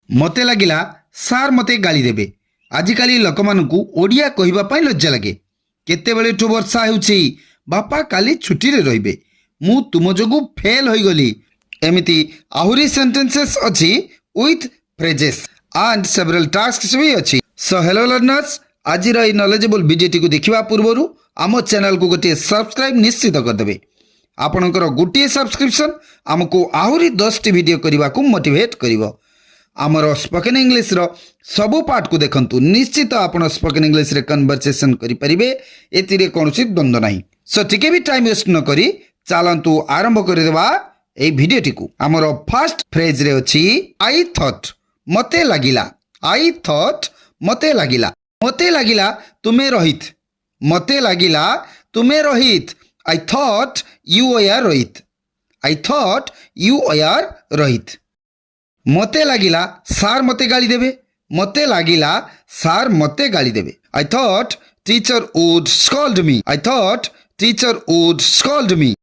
मते लगिला सार मते गाली देबे। आजिकाली लोकमानंकु ओडिया कहिबा पई लज्जा लागे। केतेबेलेठु वर्षा हेउछि, बापा काली छुट्टी रे रहिबे, मु तुम जोगु फेल होई गली। एमिति आहुरी सेंटेंसेस अछि with phrases and several tasks भी अछि। सो हेलो लर्नर्स, आजिर ए नॉलेजेबल वीडियोटी को देखिबा पूर्वरु आम चैनल को गोटे सब्सक्राइब निश्चित कर देबे। आपणकर गोटे सब्सक्रिप्शन आमको आहुरी 10 टी वीडियो करबा को मोटिवेट करिवो। आमर स्पोकन इंग्लिश रो सबु पार्ट को देखंतु, निश्चित आपण स्पोकन इंग्लिश रे कन्वर्सेशन करि परिबे, एतिरे कोनोसी द्वंद्व नाही। सो टिके भी टाइम वेस्ट न करी चालंतु आरंभ करि देबा ए वीडियोटी को। आमर फर्स्ट फ्रेज रे अछि आई थॉट, मते लागिला। आई थॉट मते लागिला, मते लागिला तुमे रोहित, मते लागिला तुमे Rohit. I thought you are Rohit, I thought you are Rohit. मते लागिला सार मते गाली देबे, मते लागिला सार मते गाली देबे। I thought teacher would scold me, I thought teacher would scold me.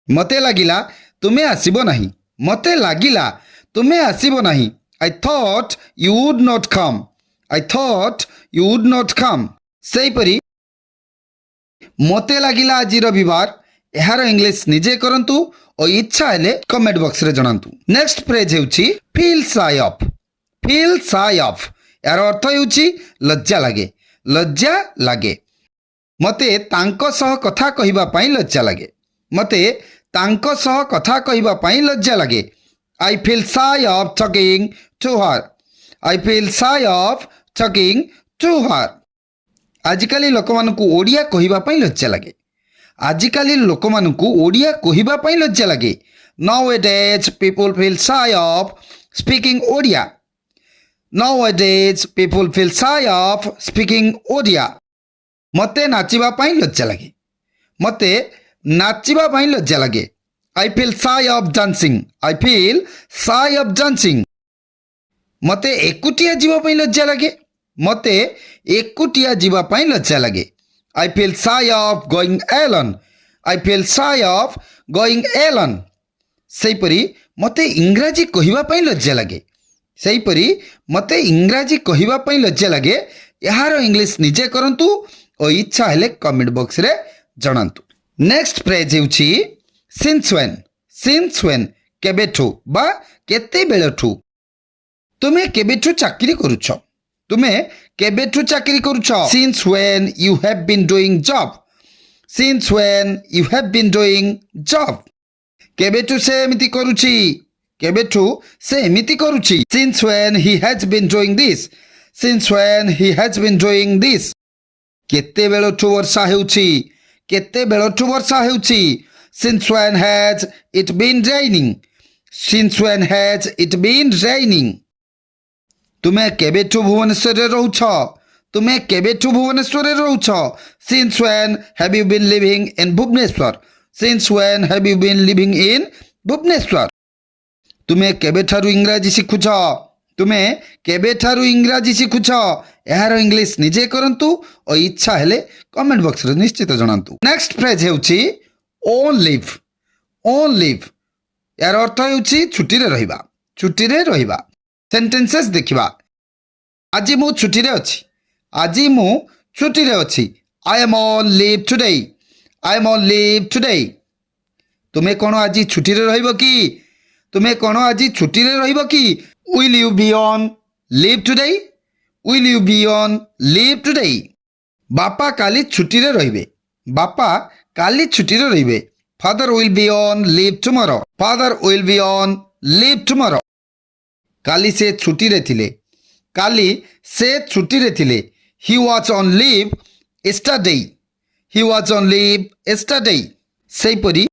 मते लागिला तुमे आसीबो नाही, मते लागिला तुमे आसीबो नाही। आई thought you would not come, I thought you would not come. सेही परी मते लागिला आज रविवार, एहार इंग्लिश निजे करंतु और इच्छा हेले कमेंट बॉक्स रे जणांतु। नेक्स्ट फ्रेज हेउची feel shy of, feel shy of. यार अर्थ हेउची लज्जा लागे, लज्जा लागे। मते तांको सह कथा कहिबा पई लज्जा लागे, मते तांको सह कथा कहिबा पई लज्जा लागे। I feel shy of talking to her, I feel shy of talking to her. आजिकाली लोकमानंकु ओडिया कहिबा पई लज्जा लागे, आजिकाली लोकमानंकु ओडिया कहिबा पई लज्जा लागे। Nowadays people feel shy of speaking Odia, Nowadays people feel shy of speaking Odia. मते नाचिबा पई लज्जा लागे, मते नाचिबा पई लज्जा लागे। I feel shy of dancing, I feel shy of dancing। मते एकुटिया जीवा पई लज्जा लागे, मते एकुटिया जीवा पई लज्जा लागे। I feel shy of going alone, I feel shy of going alone। सेहीपरी मते इंग्राजी कहिबा पई लज्जा लागे, सेहीपरी मते इंग्राजी कहिबा पई लज्जा लागे। यार इंग्लिश निजे करंतु और इच्छा हेले कमेंट बॉक्स रे जणांतु। नेक्स्ट फ्रेज हेउची सिंस व्हेन, सिंस व्हेन केबेठु बा केते बेलठु। तुमे केबेठु चाकरी करूछ, तुमे केबेठु चाकरी करूछ। Since when you have been doing job, since when you have been doing job. केबेठु से एमिति करूची, केबेठु से एमिति करूची। Since when he has been doing this, since when he has been doing this. केते बेलठु वर्षा हेउची, केते बेलठु वर्षा हेउची। Since when has it been raining, since when has it been raining. तुमे केबेठु भुवनेश्वर रे रहउछ, तुमे केबेठु भुवनेश्वर रे रहउछ। Since when have you been living in Bhubaneswar, since when have you been living in Bhubaneswar. तुमे केबेठारु इंग्राजी शिखुछ, तुमे केबेठारु इंग्राजी शिखुछ। यार इंग्लिश निजे करंतु और इच्छा हेले कमेंट बॉक्स रे निश्चित जणांतु। नेक्स्ट फ्रेज हेउची ऑन लीव, ऑन लीव। यार अर्थ हेउची छुट्टी रे रहिबा, छुट्टी रे रहिबा। सेंटेंसेस देखिबा। आज मु छुट्टी रे अछि, आज मु छुट्टी रे अछि। I am on leave today, I am on leave today. तुमे कोन आज छुट्टी रे रहिबो की, तुमे कोन आज छुट्टी रे रहिबो की। Will you B on leave today, will you B on leave today. बापा काली छुट्टी रे रहिबे, बापा काली छुट्टी रे रहिबे। Father will be on leave tomorrow, father will be on leave tomorrow. काली से छुट्टी रे थिले, काली से छुट्टी रे थिले। He was on leave yesterday, he was on leave yesterday. सेहीपरी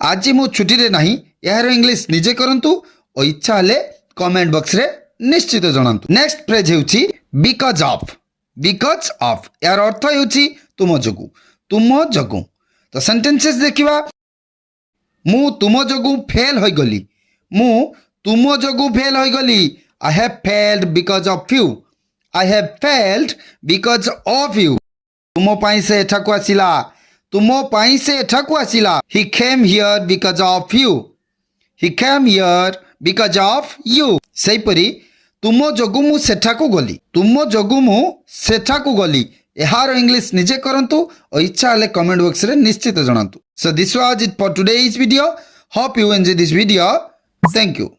आज मु छुट्टी रे नाही, यार इंग्लिश निजे करंतु और इच्छा हेले कमेंट बॉक्स रे निश्चित जणांतु। नेक्स्ट फ्रेज हेउची बिकॉज ऑफ, बिकॉज ऑफ। यार अर्थ हेउची तुम जोगु, तुम जोगु। तो सेंटेंसेस देखिबा। मु तुम जोगु फेल होई गली, मु तुम जोगु फेल होई गली। I have failed because of you, I have failed because of you. तुम पाई से एठाकु आसिला, तुम पाई से एठाकु आसिला। He came here because of you, he came here because of you. ସେହିପରି ତୁମ ଯୋଗୁଁ ମୁଁ ସେଠାକୁ ଗଲି, ତୁମ ଯୋଗୁଁ ମୁଁ ସେଠାକୁ ଗଲି, ଏହାର ଇଂଲିଶ ନିଜେ କରନ୍ତୁ ଓ ଇଚ୍ଛା ହେଲେ କମେଣ୍ଟ ବକ୍ସରେ ନିଶ୍ଚିତ ଜଣାନ୍ତୁ। So this was it for today's video. Hope you enjoy this video. Thank you.